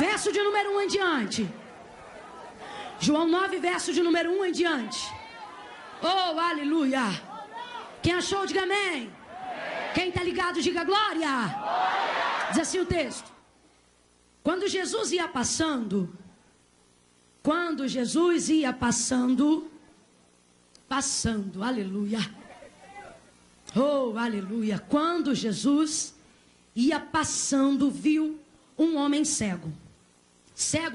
Verso de número 1 em diante. João 9, verso de número 1 em diante. Oh, aleluia. Quem achou, diga amém. Quem está ligado, diga glória. Diz assim o texto. Quando Jesus ia passando, aleluia. Oh, aleluia. Quando Jesus ia passando, viu um homem cego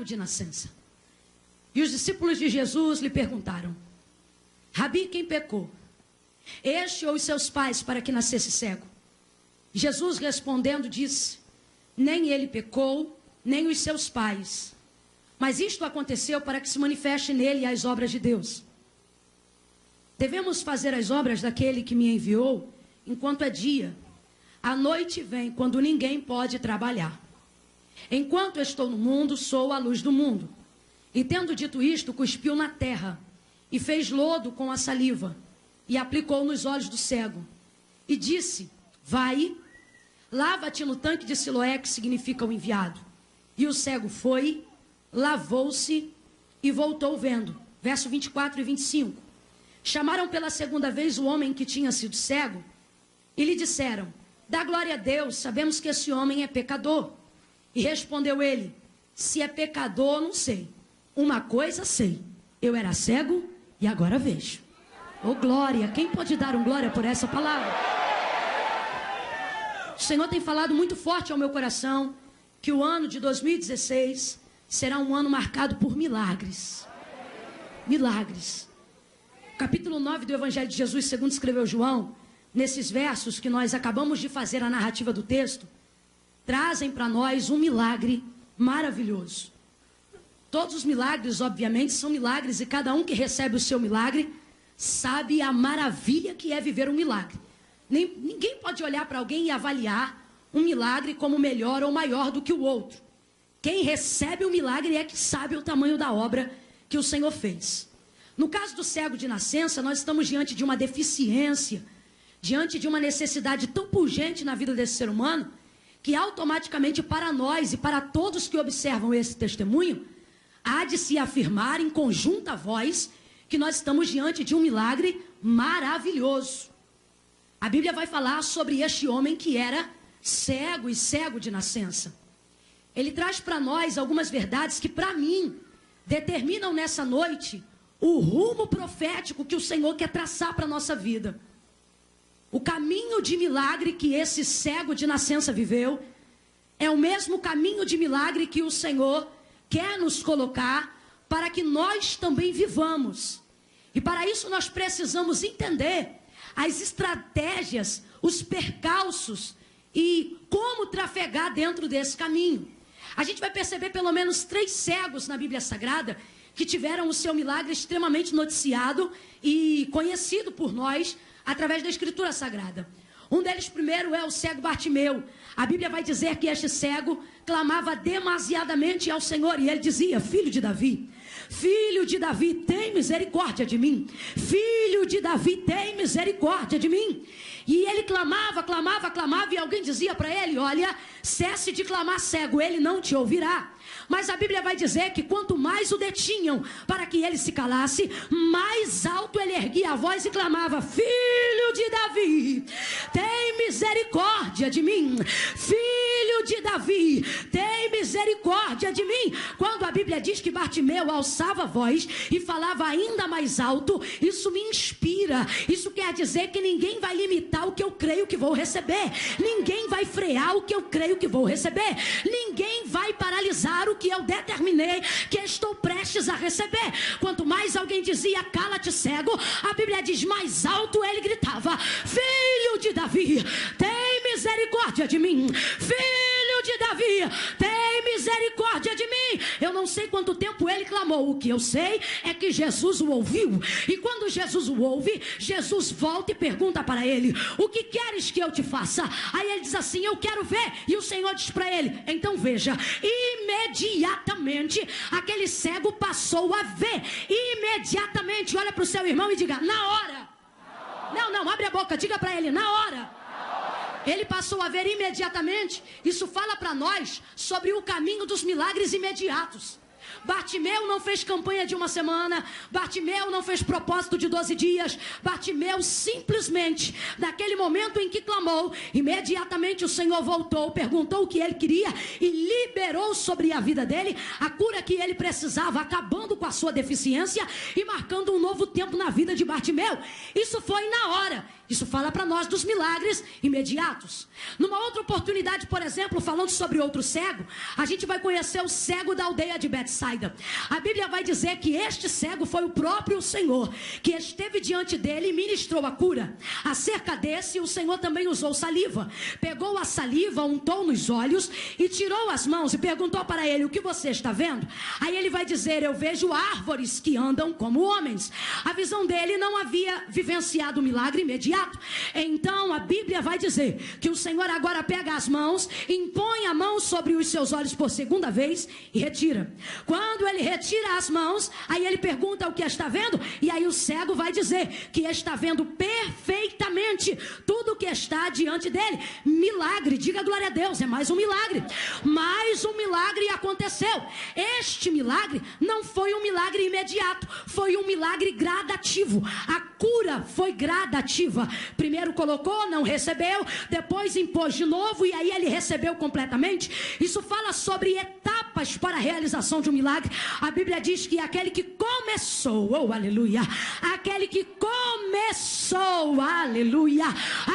de nascença. E os discípulos de Jesus lhe perguntaram: Rabi, quem pecou? Este ou os seus pais para que nascesse cego? Jesus respondendo disse: nem ele pecou, nem os seus pais. Mas isto aconteceu para que se manifeste nele as obras de Deus. Devemos fazer as obras daquele que me enviou enquanto é dia. A noite vem quando ninguém pode trabalhar. Enquanto estou no mundo, sou a luz do mundo. E tendo dito isto, cuspiu na terra e fez lodo com a saliva e aplicou nos olhos do cego. E disse: vai, lava-te no tanque de Siloé, que significa o enviado. E o cego foi, lavou-se e voltou vendo. Verso 24 e 25. Chamaram pela segunda vez o homem que tinha sido cego e lhe disseram: dá glória a Deus, sabemos que esse homem é pecador. E respondeu ele: se é pecador, não sei. Uma coisa sei, eu era cego e agora vejo. Oh glória, quem pode dar glória por essa palavra? O Senhor tem falado muito forte ao meu coração que o ano de 2016 será um ano marcado por milagres. Milagres. Capítulo 9 do Evangelho de Jesus, segundo escreveu João, nesses versos que nós acabamos de fazer a narrativa do texto, trazem para nós um milagre maravilhoso. Todos os milagres, obviamente, são milagres, e cada um que recebe o seu milagre sabe a maravilha que é viver um milagre. Ninguém pode olhar para alguém e avaliar um milagre como melhor ou maior do que o outro. Quem recebe o milagre é que sabe o tamanho da obra que o Senhor fez. No caso do cego de nascença, nós estamos diante de uma deficiência, diante de uma necessidade tão pungente na vida desse ser humano, que automaticamente para nós e para todos que observam esse testemunho, há de se afirmar em conjunta voz que nós estamos diante de um milagre maravilhoso. A Bíblia vai falar sobre este homem que era cego e cego de nascença. Ele traz para nós algumas verdades que, para mim, determinam nessa noite o rumo profético que o Senhor quer traçar para a nossa vida. O caminho de milagre que esse cego de nascença viveu é o mesmo caminho de milagre que o Senhor quer nos colocar para que nós também vivamos. E para isso nós precisamos entender as estratégias, os percalços e como trafegar dentro desse caminho. A gente vai perceber pelo menos 3 cegos na Bíblia Sagrada que tiveram o seu milagre extremamente noticiado e conhecido por nós através da Escritura Sagrada. Um deles primeiro é o cego Bartimeu. A Bíblia vai dizer que este cego clamava demasiadamente ao Senhor e ele dizia: filho de Davi, tem misericórdia de mim. Filho de Davi, tem misericórdia de mim. E ele clamava e alguém dizia para ele: olha, cesse de clamar, cego, ele não te ouvirá. Mas a Bíblia vai dizer que quanto mais o detinham para que ele se calasse, mais alto ele erguia a voz e clamava: filho de Davi, tem misericórdia de mim. Filho de Davi, tem misericórdia de mim. Quando a Bíblia diz que Bartimeu alçava a voz e falava ainda mais alto, isso me inspira. Isso quer dizer que ninguém vai limitar o que eu creio que vou receber. Ninguém vai frear o que eu creio que vou receber. Ninguém vai paralisar o que eu determinei que estou prestes a receber. Quanto mais alguém dizia: cala-te, cego, a Bíblia diz: mais alto ele gritava: filho de Davi, tem misericórdia de mim. Filho de Davi, tem misericórdia de mim. Eu não sei quanto tempo ele clamou. O que eu sei é que Jesus o ouviu. E quando Jesus o ouve, Jesus volta e pergunta para ele: o que queres que eu te faça? Aí ele diz assim: eu quero ver. E o Senhor diz para ele: então veja. Imediatamente aquele cego passou a ver. Imediatamente. Olha para o seu irmão e diga: na hora. Não, abre a boca, diga para ele: na hora. Ele passou a ver imediatamente. Isso fala para nós sobre o caminho dos milagres imediatos. Bartimeu não fez campanha de uma semana. Bartimeu não fez propósito de 12 dias. Bartimeu simplesmente, naquele momento em que clamou, imediatamente o Senhor voltou, perguntou o que ele queria e liberou sobre a vida dele a cura que ele precisava, acabando com a sua deficiência e marcando um novo tempo na vida de Bartimeu. Isso foi na hora. Isso fala para nós dos milagres imediatos. Numa outra oportunidade, por exemplo, falando sobre outro cego, a gente vai conhecer o cego da aldeia de Betsaida. A Bíblia vai dizer que este cego foi o próprio Senhor que esteve diante dele e ministrou a cura. Acerca desse, o Senhor também usou saliva. Pegou a saliva, untou nos olhos e tirou as mãos e perguntou para ele: o que você está vendo? Aí ele vai dizer: eu vejo árvores que andam como homens. A visão dele não havia vivenciado o milagre imediato. Então a Bíblia vai dizer que o Senhor agora pega as mãos, impõe a mão sobre os seus olhos por segunda vez e retira. Quando ele retira as mãos, aí ele pergunta o que está vendo, e aí o cego vai dizer que está vendo perfeitamente tudo o que está diante dele. Milagre, diga glória a Deus, é mais um milagre. Mais um milagre aconteceu. Este milagre não foi um milagre imediato, foi um milagre gradativo. A cura foi gradativa. Primeiro colocou, não recebeu, depois impôs de novo e aí ele recebeu completamente. Isso fala sobre etapas para a realização de um milagre. A Bíblia diz que aquele que começou, oh aleluia, aquele que começou, aleluia,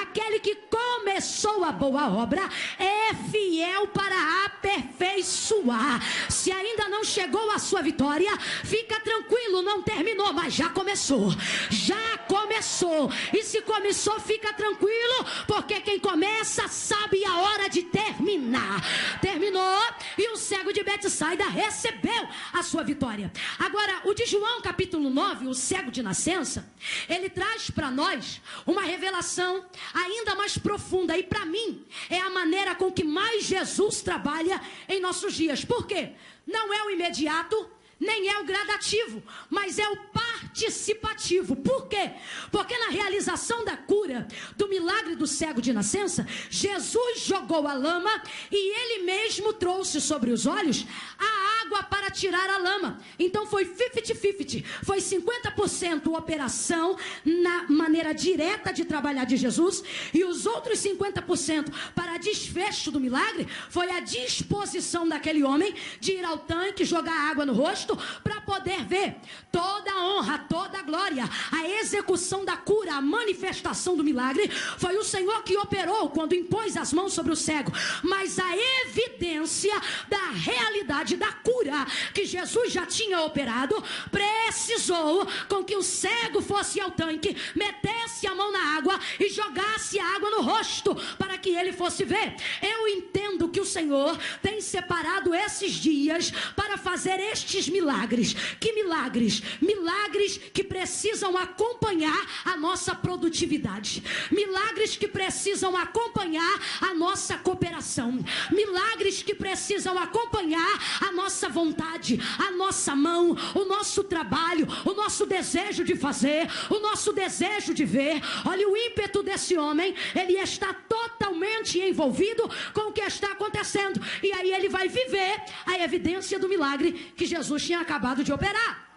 aquele que começou a boa obra é fiel para aperfeiçoar. Se ainda não chegou a sua vitória, fica tranquilo, não terminou, mas já começou. Já começou. E se começou, fica tranquilo, porque quem começa sabe a hora de terminar. Terminou e o cego de Betsaida recebeu a sua vitória. Agora, o de João capítulo 9, o cego de nascença, ele traz para nós uma revelação ainda mais profunda, e para mim é a maneira com que mais Jesus trabalha em nossos dias. Por quê? Não é o imediato, nem é o gradativo, mas é o participativo. Por quê? Porque na realização da cura, do milagre do cego de nascença, Jesus jogou a lama e ele mesmo trouxe sobre os olhos a água para tirar a lama. Então foi 50-50, foi 50% operação na maneira direta de trabalhar de Jesus, e os outros 50% para desfecho do milagre foi a disposição daquele homem de ir ao tanque, jogar água no rosto, para poder ver toda a honra, toda a glória, a execução da cura, a manifestação do milagre. Foi o Senhor que operou quando impôs as mãos sobre o cego, mas a evidência da realidade da cura que Jesus já tinha operado precisou com que o cego fosse ao tanque, metesse a mão na água e jogasse a água no rosto para que ele fosse ver. Eu entendo que o Senhor tem separado esses dias para fazer estes milagres. Que milagres? Milagres que precisam acompanhar a nossa produtividade. Milagres que precisam acompanhar a nossa cooperação. Milagres que precisam acompanhar a nossa vontade, a nossa mão, o nosso trabalho, o nosso desejo de fazer, o nosso desejo de ver. Olha o ímpeto desse homem, ele está totalmente envolvido com o que está acontecendo, e aí ele vai viver a evidência do milagre que Jesus tinha acabado de operar.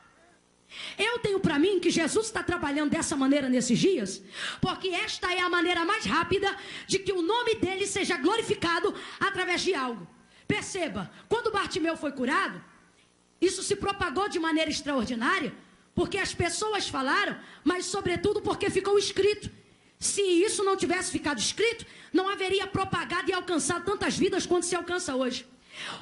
Eu tenho para mim que Jesus está trabalhando dessa maneira nesses dias, porque esta é a maneira mais rápida de que o nome dele seja glorificado através de algo. Perceba, quando Bartimeu foi curado, isso se propagou de maneira extraordinária, porque as pessoas falaram, mas sobretudo porque ficou escrito. Se isso não tivesse ficado escrito, não haveria propagado e alcançado tantas vidas quanto se alcança hoje.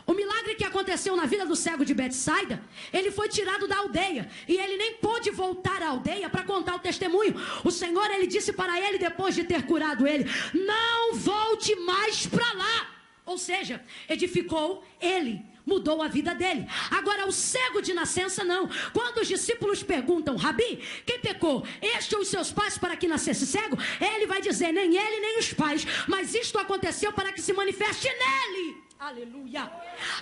O milagre que aconteceu na vida do cego de Betsaida, ele foi tirado da aldeia e ele nem pôde voltar à aldeia para contar o testemunho. O Senhor, ele disse para ele, depois de ter curado ele: não volte mais para lá. Ou seja, edificou ele, mudou a vida dele. Agora o cego de nascença não. Quando os discípulos perguntam: Rabi, quem pecou, este ou os seus pais, para que nascesse cego? Ele vai dizer: nem ele nem os pais, mas isto aconteceu para que se manifeste nele Aleluia.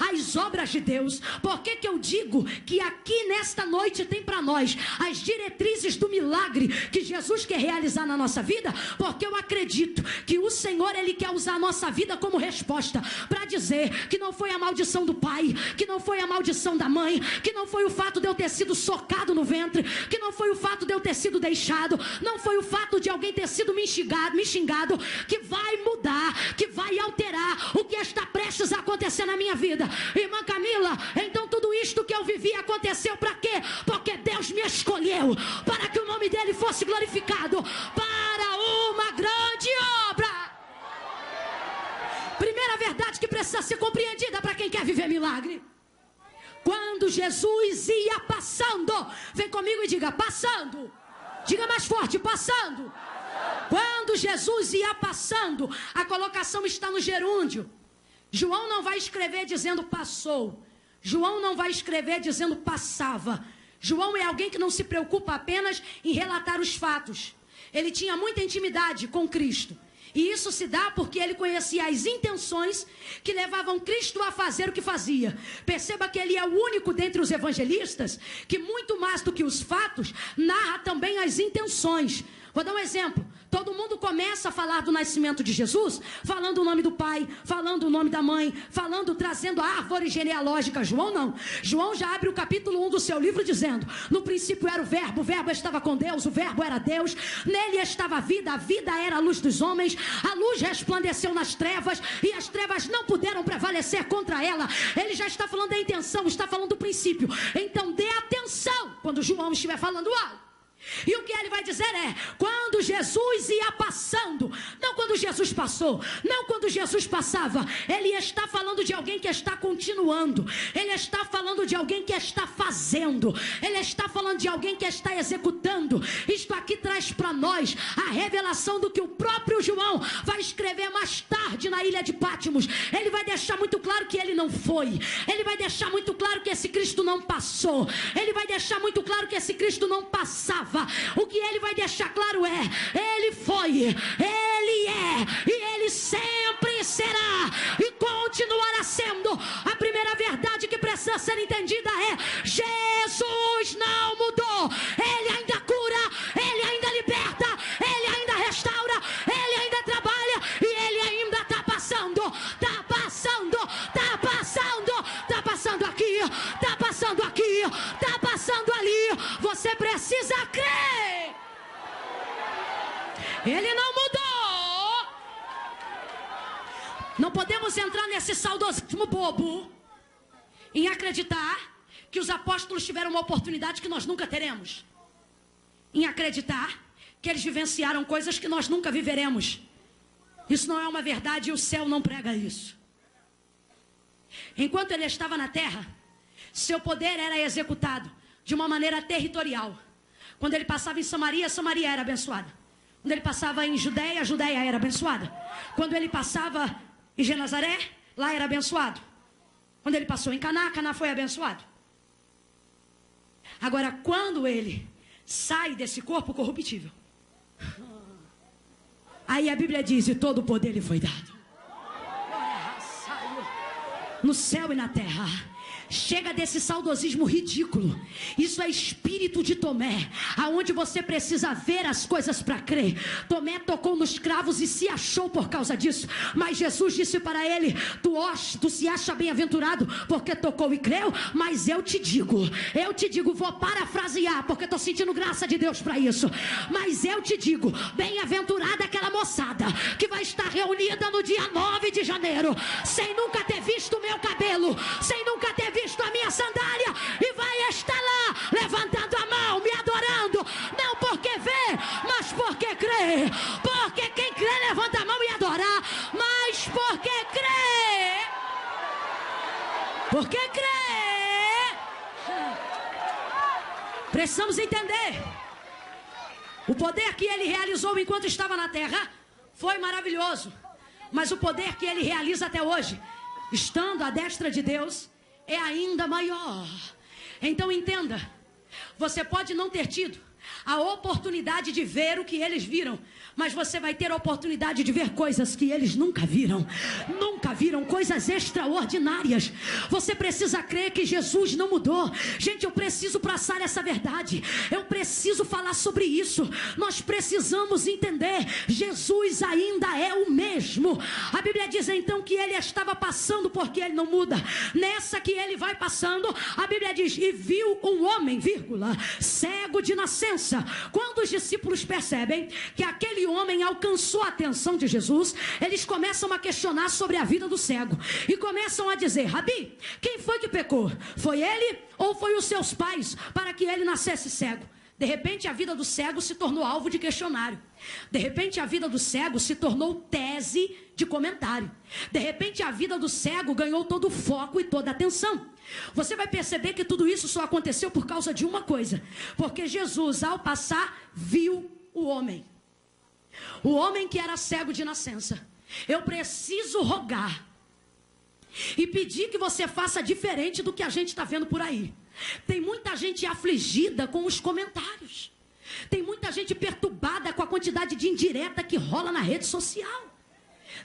As obras de Deus. Por que eu digo que aqui nesta noite tem para nós as diretrizes do milagre que Jesus quer realizar na nossa vida? Porque eu acredito que o Senhor, Ele quer usar a nossa vida como resposta para dizer que não foi a maldição do pai, que não foi a maldição da mãe, que não foi o fato de eu ter sido socado no ventre, que não foi o fato de eu ter sido deixado, não foi o fato de alguém ter sido me xingado, que vai mudar, que vai alterar o que está prestes a acontecer na minha vida. Irmã Camila, então tudo isto que eu vivi aconteceu para quê? Porque Deus me escolheu para que o nome dele fosse glorificado para uma grande obra. Primeira verdade que precisa ser compreendida para quem quer viver milagre. Quando Jesus ia passando, vem comigo e diga, passando. Diga mais forte, passando. Quando Jesus ia passando, a colocação está no gerúndio. João não vai escrever dizendo passou. João não vai escrever dizendo passava. João é alguém que não se preocupa apenas em relatar os fatos. Ele tinha muita intimidade com Cristo. E isso se dá porque ele conhecia as intenções que levavam Cristo a fazer o que fazia. Perceba que ele é o único dentre os evangelistas que, muito mais do que os fatos, narra também as intenções. Vou dar um exemplo. Todo mundo começa a falar do nascimento de Jesus, falando o nome do pai, falando o nome da mãe, trazendo a árvore genealógica. João não. João já abre o capítulo 1 do seu livro dizendo, no princípio era o verbo estava com Deus, o verbo era Deus, nele estava a vida era a luz dos homens, a luz resplandeceu nas trevas, e as trevas não puderam prevalecer contra ela. Ele já está falando da intenção, está falando do princípio. Então dê atenção quando João estiver falando algo. E o que ele vai dizer é, quando Jesus ia passando, não quando Jesus passou, não quando Jesus passava, ele está falando de alguém que está continuando, ele está falando de alguém que está fazendo, ele está falando de alguém que está executando. Isto aqui traz para nós a revelação do que o próprio João vai escrever mais tarde na ilha de Patmos. Ele vai deixar muito claro que ele não foi, ele vai deixar muito claro que esse Cristo não passou, ele vai deixar muito claro que esse Cristo não passava. O que ele vai deixar claro é, ele foi, ele é, e ele sempre será, e continuará sendo. A primeira verdade que precisa ser entendida é, Jesus não mudou, ele ainda cura, ele ainda liberta, ele ainda restaura, ele ainda trabalha, e ele ainda está passando, está passando, está passando, está passando aqui, está passando aqui, está passando ali. Você precisa crer. Ele não mudou. Não podemos entrar nesse saudosismo bobo em acreditar que os apóstolos tiveram uma oportunidade que nós nunca teremos, em acreditar que eles vivenciaram coisas que nós nunca viveremos. Isso não é uma verdade e o céu não prega isso. Enquanto ele estava na terra, seu poder era executado de uma maneira territorial. Quando ele passava em Samaria, Samaria era abençoada. Quando ele passava em Judeia, Judeia era abençoada. Quando ele passava em Genazaré, lá era abençoado. Quando ele passou em Caná, Caná foi abençoado. Agora, quando ele sai desse corpo corruptível, aí a Bíblia diz, e todo o poder lhe foi dado, no céu e na terra. Chega desse saudosismo ridículo. Isso é espírito de Tomé, aonde você precisa ver as coisas para crer. Tomé tocou nos cravos e se achou por causa disso, mas Jesus disse para ele, tu se acha bem-aventurado porque tocou e creu, mas eu te digo, vou parafrasear porque estou sentindo graça de Deus para isso, mas eu te digo, bem-aventurada aquela moçada que vai estar reunida no dia 9 de janeiro, sem nunca ter visto o meu cabelo, sem nunca ter visto a minha sandália, e vai estar lá levantando a mão, me adorando, não porque vê, mas porque crê. Porque quem crê levanta a mão e adorar, mas porque crê. Porque crê. Precisamos entender. O poder que ele realizou enquanto estava na terra foi maravilhoso, mas o poder que ele realiza até hoje, estando à destra de Deus, é ainda maior. Então entenda, você pode não ter tido a oportunidade de ver o que eles viram, mas você vai ter a oportunidade de ver coisas que eles nunca viram, coisas extraordinárias. Você precisa crer que Jesus não mudou. Gente, eu preciso passar essa verdade, eu preciso falar sobre isso. Nós precisamos entender, Jesus ainda é o mesmo. A Bíblia diz então que ele estava passando, porque ele não muda. Nessa que ele vai passando, a Bíblia diz, e viu um homem, cego de nascença. Quando os discípulos percebem que aquele homem alcançou a atenção de Jesus, eles começam a questionar sobre a vida do cego, e começam a dizer, Rabi, quem foi que pecou? Foi ele ou foi os seus pais para que ele nascesse cego? De repente a vida do cego se tornou alvo de questionário. De repente a vida do cego se tornou tese de comentário. De repente a vida do cego ganhou todo o foco e toda a atenção. Você vai perceber que tudo isso só aconteceu por causa de uma coisa. Porque Jesus, ao passar, viu o homem. O homem que era cego de nascença. Eu preciso rogar e pedir que você faça diferente do que a gente está vendo por aí. Tem muita gente afligida com os comentários. Tem muita gente perturbada com a quantidade de indireta que rola na rede social.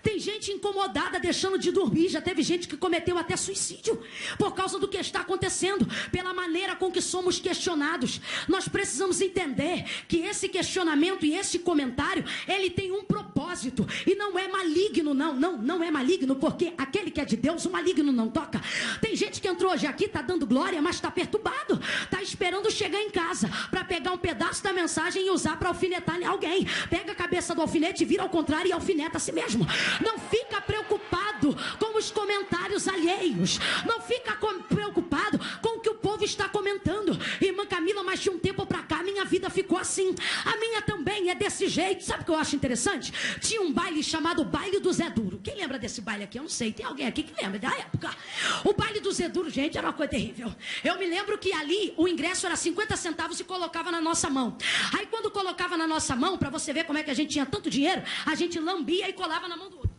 Tem gente incomodada, deixando de dormir. Já teve gente que cometeu até suicídio por causa do que está acontecendo, pela maneira com que somos questionados. Nós precisamos entender que esse questionamento e esse comentário, ele tem um propósito, e não é maligno, não é maligno, porque aquele que é de Deus, o maligno não toca. Tem gente que entrou hoje aqui, está dando glória, mas está perturbado, está esperando chegar em casa para pegar um pedaço da mensagem e usar para alfinetar alguém. Pega a cabeça do alfinete, vira ao contrário e alfineta a si mesmo. Não fica preocupado com os comentários alheios. Não fica preocupado com o que o povo está comentando. Irmã Camila, mas de um tempo para cá, minha vida ficou assim. A minha também é desse jeito. Sabe o que eu acho interessante? Tinha um baile chamado Baile do Zé Duro. Quem lembra desse baile aqui? Eu não sei. Tem alguém aqui que lembra da época? O Baile do Zé Duro, gente, era uma coisa terrível. Eu me lembro que ali o ingresso era 50 centavos e colocava na nossa mão. Aí quando colocava na nossa mão, para você ver como é que a gente tinha tanto dinheiro, a gente lambia e colava na mão do outro,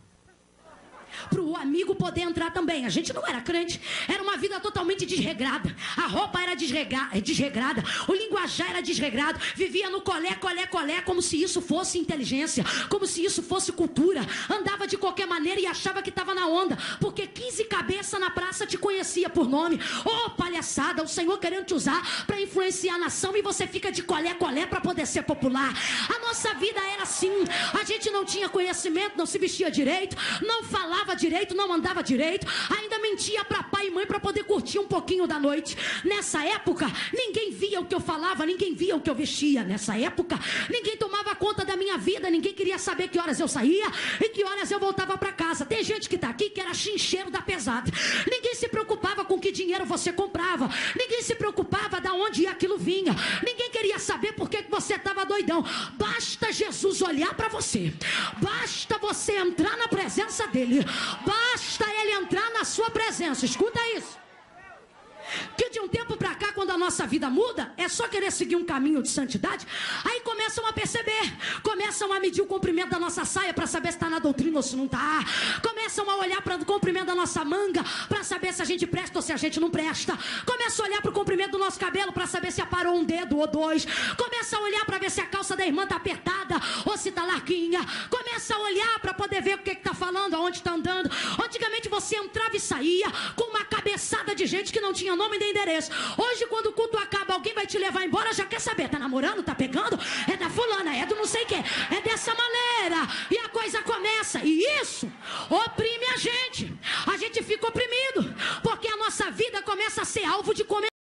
para o amigo poder entrar também. A gente não era crente, era uma vida totalmente desregrada. A roupa era desregrada, o linguajar era desregrado. Vivia no colé, como se isso fosse inteligência, como se isso fosse cultura. Andava de qualquer maneira e achava que estava na onda, porque 15 cabeças na praça te conhecia por nome. Oh, palhaçada, o Senhor querendo te usar para influenciar a nação, e você fica de colé para poder ser popular. A nossa vida era assim. A gente não tinha conhecimento, não se vestia direito, não falava direito, não andava direito, ainda mentia para pai e mãe para poder curtir um pouquinho da noite. Nessa época, ninguém via o que eu falava, ninguém via o que eu vestia. Nessa época, ninguém tomava conta da minha vida, ninguém queria saber que horas eu saía e que horas eu voltava para casa. Tem gente que está aqui que era chincheiro da pesada. Ninguém se preocupava com que dinheiro você comprava, ninguém se preocupava de onde aquilo vinha, ninguém queria saber por que você estava doidão. Basta Jesus olhar para você, basta você entrar na presença dele, basta ele entrar na sua presença. Escuta isso, que de um tempo para cá, quando a nossa vida muda, é só querer seguir um caminho de santidade. Aí começam a perceber, começam a medir o comprimento da nossa saia para saber se está na doutrina ou se não está. Começam a olhar para o comprimento da nossa manga para saber se a gente presta ou se a gente não presta. Começam a olhar para o comprimento do nosso cabelo para saber se aparou um dedo ou dois. Começam a olhar para ver se a calça da irmã está apertada ou se está larguinha. Começa a olhar para poder ver o que está falando, aonde está andando. Antigamente você entrava e saía com uma cabeçada de gente que não tinha nome nem endereço. Hoje, quando o culto acaba, alguém vai te levar embora, já quer saber, tá namorando, tá pegando? É da fulana, é do não sei o que. É dessa maneira. E a coisa começa. E isso oprime a gente. A gente fica oprimido, porque a nossa vida começa a ser alvo de comentários.